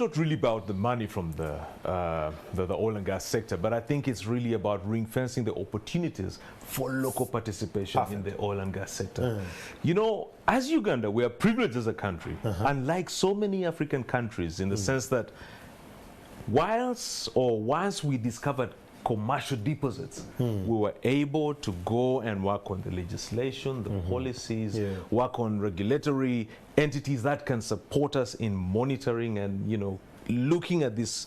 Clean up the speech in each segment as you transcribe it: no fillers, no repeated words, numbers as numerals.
not really about the money from the oil and gas sector, but I think it's really about ring-fencing the opportunities for local participation in the oil and gas sector. You know, as Uganda, we are privileged as a country, unlike so many African countries, in the sense that once we discovered commercial deposits, we were able to go and work on the legislation, the policies, work on regulatory entities that can support us in monitoring and, you know, looking at this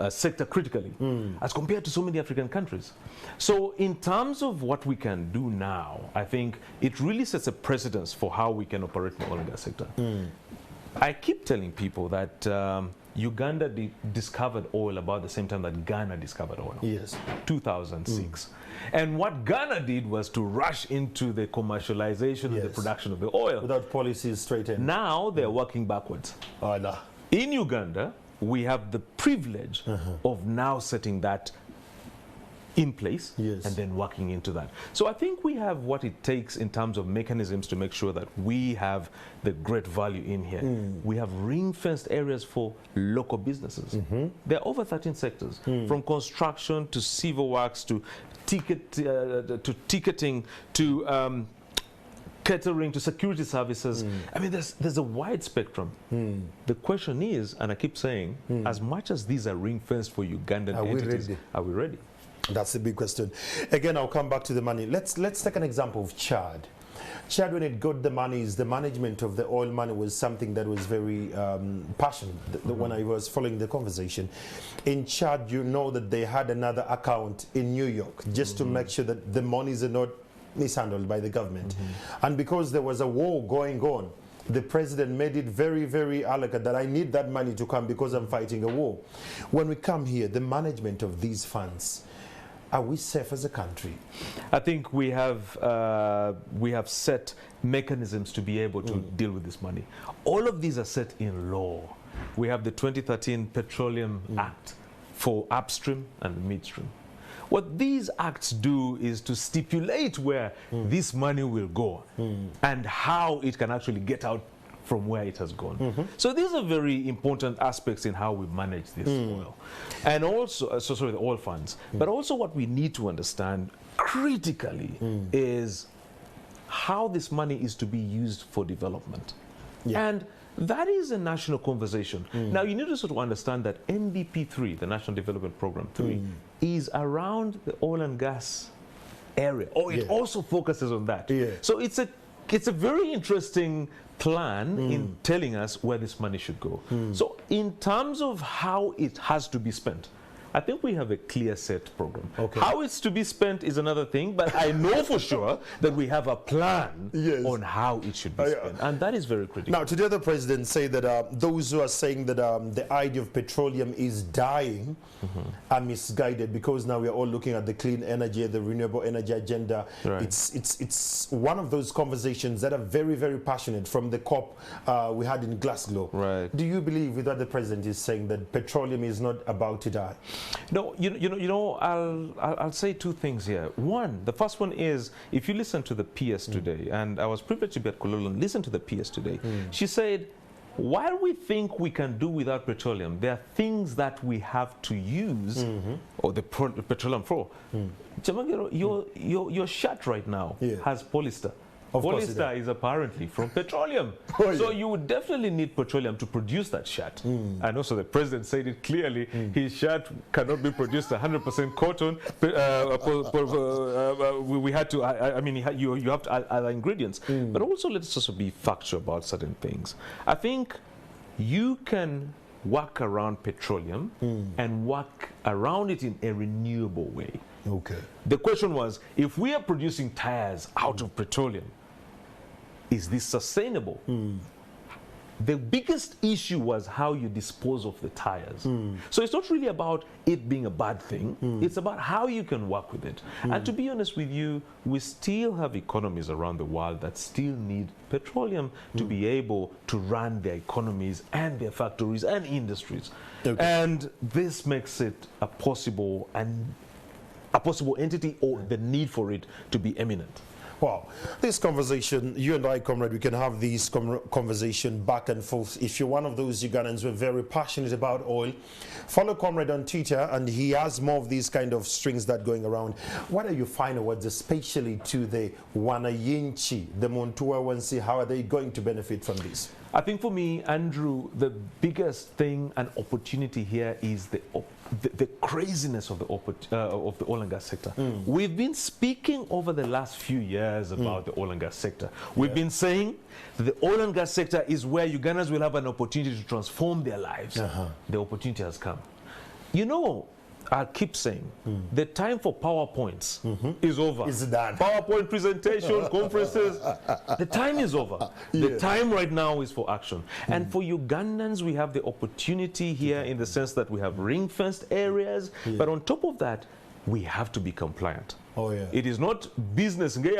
sector critically, as compared to so many African countries. So in terms of what we can do now, I think it really sets a precedence for how we can operate in the oil and gas sector. I keep telling people that Uganda discovered oil about the same time that Ghana discovered oil. Yes. 2006. And what Ghana did was to rush into the commercialization and the production of the oil. Without policies straightened. Now they're working backwards. In Uganda, we have the privilege of now setting that in place and then working into that. So I think we have what it takes in terms of mechanisms to make sure that we have the great value in here. We have ring-fenced areas for local businesses. There are over 13 sectors, from construction to civil works to ticketing to catering to security services. I mean, there's a wide spectrum. The question is, and I keep saying, as much as these are ring-fenced for Ugandan entities, are we ready? That's the big question. Again, I'll come back to the money. Let's take an example of Chad. Chad, when it got the monies, the management of the oil money was something that was very passionate when I was following the conversation. In Chad, you know that they had another account in New York just to make sure that the monies are not mishandled by the government. And because there was a war going on, the president made it very, very elegant that I need that money to come because I'm fighting a war. When we come here, the management of these funds, are we safe as a country? I think we have set mechanisms to be able to deal with this money. All of these are set in law. We have the 2013 Petroleum Act for upstream and midstream. What these acts do is to stipulate where this money will go and how it can actually get out from where it has gone. So these are very important aspects in how we manage this oil. And also, the oil funds. But also what we need to understand critically is how this money is to be used for development. And that is a national conversation. Now, you need to sort of understand that NDP 3, the National Development Program 3, is around the oil and gas area. It also focuses on that. So it's a very interesting plan in telling us where this money should go. So in terms of how it has to be spent, I think we have a clear set program. How it's to be spent is another thing, but I know for sure that we have a plan on how it should be spent, and that is very critical. Now, today the president said that those who are saying that the idea of petroleum is dying are misguided, because now we are all looking at the clean energy, the renewable energy agenda. It's one of those conversations that are very, very passionate from the COP we had in Glasgow. Do you believe with what the president is saying, that petroleum is not about to die? No, I'll say two things here. One, the first one is, if you listen to the PS today, and I was privileged to be at Kololo and listen to the PS today, she said, while we think we can do without petroleum, there are things that we have to use, or the petroleum for. Your shirt right now has polyester. Polyester is apparently from petroleum. So you would definitely need petroleum to produce that shirt. And also the president said it clearly, his shirt cannot be produced 100% cotton. We had to, I mean, you have to add other ingredients. But also let's also be factual about certain things. I think you can work around petroleum and work around it in a renewable way. The question was, if we are producing tires out of petroleum, is this sustainable? The biggest issue was how you dispose of the tires. So it's not really about it being a bad thing. It's about how you can work with it. And to be honest with you, we still have economies around the world that still need petroleum to be able to run their economies and their factories and industries. And this makes it a possible entity, or the need for it to be eminent. Wow, this conversation, you and I, comrade, we can have this conversation back and forth. If you're one of those Ugandans who are very passionate about oil, follow comrade on Twitter, and he has more of these kind of strings that going around. What are your final words, especially to the Wanayinchi, the Montuawansi? How are they going to benefit from this? I think for me, Andrew, the biggest thing and opportunity here is the craziness of the oil and gas sector. We've been speaking over the last few years about the oil and gas sector. We've been saying that the oil and gas sector is where Ugandans will have an opportunity to transform their lives. The opportunity has come. You know, I keep saying the time for PowerPoints is over. It's done. PowerPoint presentation, conferences, the time is over. The time right now is for action. And for Ugandans, we have the opportunity here in the sense that we have ring-fenced areas, but on top of that, we have to be compliant. Oh, yeah. It is not business. We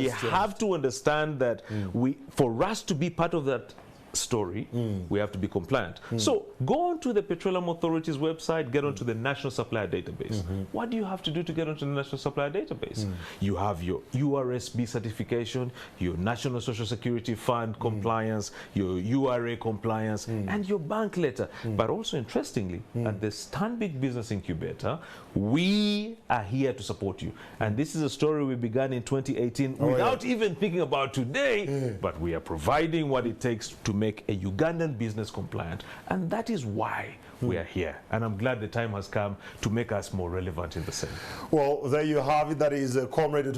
have to understand that for us to be part of that story, we have to be compliant. So go onto the Petroleum Authority's website, get onto the National Supplier Database. What do you have to do to get onto the National Supplier Database? You have your URSB certification, your National Social Security Fund compliance, your URA compliance, and your bank letter. But also, interestingly, at the Stanbic Business Incubator, we are here to support you. And this is a story we began in 2018 without even thinking about today, but we are providing what it takes to make a Ugandan business compliant. And that is why we are here. And I'm glad the time has come to make us more relevant in the same. Well, there you have it. That is Comrade Him